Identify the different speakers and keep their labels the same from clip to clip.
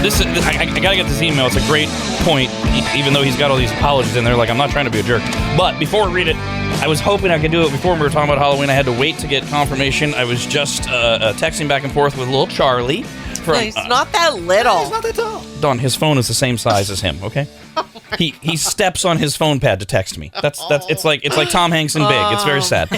Speaker 1: I gotta get this email. It's a great point, even though he's got all these apologies in there. Like, I'm not trying to be a jerk. But before we read it, I was hoping I could do it before we were talking about Halloween. I had to wait to get confirmation. I was just texting back and forth with little Charlie.
Speaker 2: He's not that little.
Speaker 1: He's not that tall. Don, his phone is the same size as him, okay? He steps on his phone pad to text me. It's like Tom Hanks in Big. It's very sad.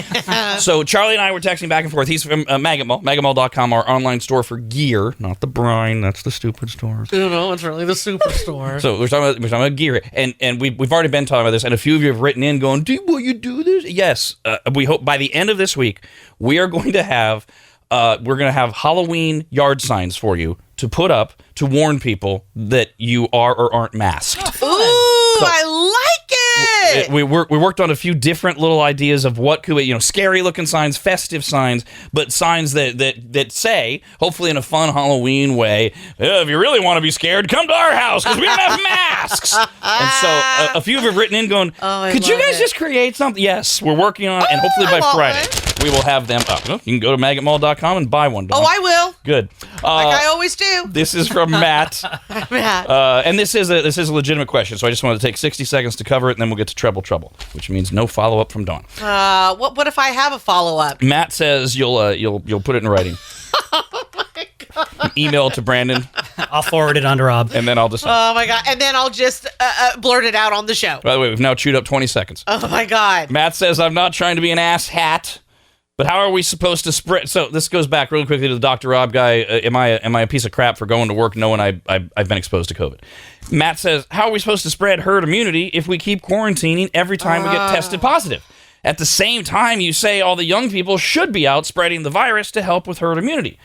Speaker 1: So Charlie and I were texting back and forth. He's from Maggot Mall, maggottmall.com, our online store for gear, not the brine. That's the stupid store.
Speaker 2: No, it's really the superstore.
Speaker 1: So we're talking about gear, and we've already been talking about this, and a few of you have written in going, will you do this? Yes. We hope by the end of this week we are going to have Halloween yard signs for you to put up to warn people that you are or aren't masked.
Speaker 2: Ooh, I like it!
Speaker 1: We worked on a few different little ideas of what could, scary looking signs, festive signs, but signs that say, hopefully in a fun Halloween way, if you really want to be scared, come to our house because we don't have masks. And so a few of you have written in going, could you guys just create something? Yes, we're working on it, and hopefully by Friday we will have them up. You can go to maggottmall.com and buy one.
Speaker 2: I will.
Speaker 1: Good.
Speaker 2: Like I always do.
Speaker 1: This is from Matt. And this is a legitimate question, so I just wanted to take 60 seconds to cover it, and then we'll get to Treble Trouble, which means no follow-up from Dawn.
Speaker 2: What if I have a follow-up?
Speaker 1: Matt says you'll put it in writing.
Speaker 2: Oh, my God.
Speaker 1: Email to Brandon.
Speaker 3: I'll forward it on to Rob.
Speaker 1: And then I'll decide.
Speaker 2: Oh, my God. And then I'll just blurt it out on the show.
Speaker 1: By the way, we've now chewed up 20 seconds.
Speaker 2: Oh, my God.
Speaker 1: Matt says, I'm not trying to be an ass hat, but how are we supposed to spread? So this goes back really quickly to the Dr. Rob guy. Am I a piece of crap for going to work knowing I've been exposed to COVID? Matt says, how are we supposed to spread herd immunity if we keep quarantining every time we get tested positive? At the same time, you say all the young people should be out spreading the virus to help with herd immunity.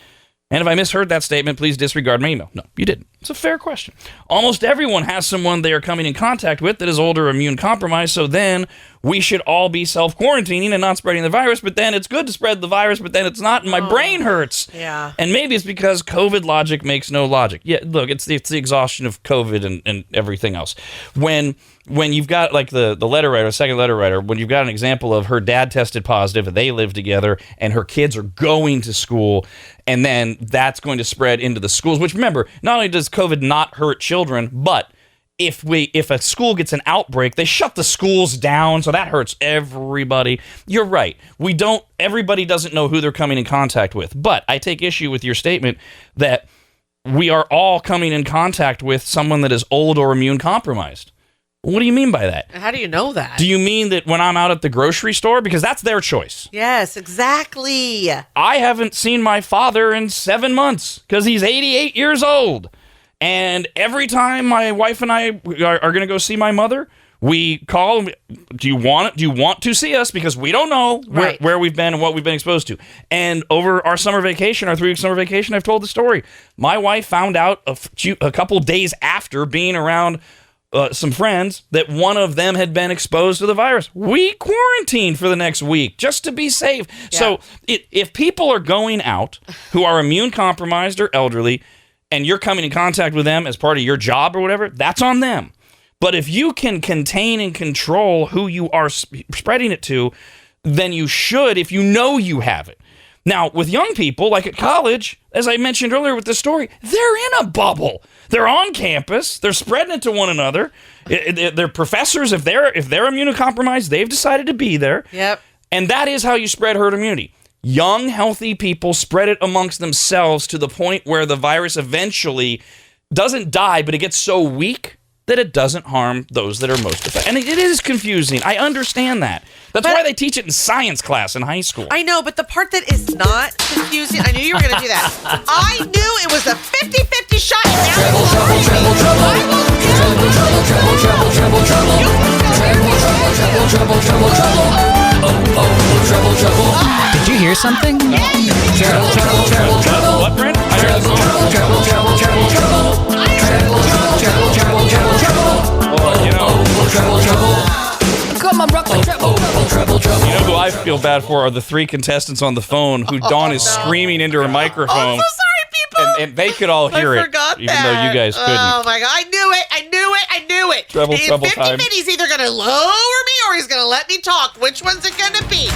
Speaker 1: And if I misheard that statement, please disregard my email. No, you didn't. It's a fair question. Almost everyone has someone they are coming in contact with that is older or immune compromised, so then we should all be self-quarantining and not spreading the virus, but then it's good to spread the virus, but then it's not, and my brain hurts.
Speaker 2: Yeah.
Speaker 1: And maybe it's because COVID logic makes no logic. Yeah, look, it's the exhaustion of COVID and everything else. When you've got, like, the letter writer, second letter writer, when you've got an example of her dad tested positive, and they live together, and her kids are going to school, and then that's going to spread into the schools, which, remember, not only does COVID not hurt children, but if a school gets an outbreak, they shut the schools down, so that hurts everybody. You're right. Everybody doesn't know who they're coming in contact with, but I take issue with your statement that we are all coming in contact with someone that is old or immune compromised. What do you mean by that?
Speaker 2: How do you know that?
Speaker 1: Do you mean that when I'm out at the grocery store? Because that's their choice.
Speaker 2: Yes, exactly.
Speaker 1: I haven't seen my father in 7 months because he's 88 years old. And every time my wife and I are going to go see my mother, we call, do you want to see us? Because we don't know where we've been and what we've been exposed to. And over our summer vacation, our 3-week summer vacation, I've told the story. My wife found out a couple days after being around some friends that one of them had been exposed to the virus. We quarantined for the next week just to be safe. Yeah. So if people are going out who are immune compromised or elderly, and you're coming in contact with them as part of your job or whatever, that's on them. But if you can contain and control who you are spreading it to, then you should if you know you have it. Now, with young people, like at college, as I mentioned earlier with this story, they're in a bubble. They're on campus. They're spreading it to one another. They're professors. If they're immunocompromised, they've decided to be there.
Speaker 2: Yep.
Speaker 1: And that is how you spread herd immunity. Young, healthy people spread it amongst themselves to the point where the virus eventually doesn't die, but it gets so weak that it doesn't harm those that are most affected. And it is confusing. I understand that. That's why they teach it in science class in high school.
Speaker 2: I know, but the part that is not confusing, I knew you were going to do that. I knew it was a 50-50 shot. Treble, treble, treble, treble. Treble, treble, treble, treble, treble, treble. Treble, treble, treble, treble, treble, treble. Oh, treble, treble.
Speaker 3: Did you hear something?
Speaker 2: No.
Speaker 3: Treble, treble, treble, treble.
Speaker 1: What, Brent?
Speaker 3: Treble, treble, treble, treble, treble, treble. Treble, treble, treble, treble, treble, treble. Treble, treble. Come on, rock the treble, treble, treble.
Speaker 1: You know who I feel bad for are the 3 contestants on the phone who Dawn is screaming into her microphone.
Speaker 2: I'm so sorry, people.
Speaker 1: And they could all hear it, even though you guys couldn't.
Speaker 2: Oh, my God. I knew it.
Speaker 1: Treble time.
Speaker 2: 50-50, he's either going to lower me or he's going to let me talk. Which one's it going to be?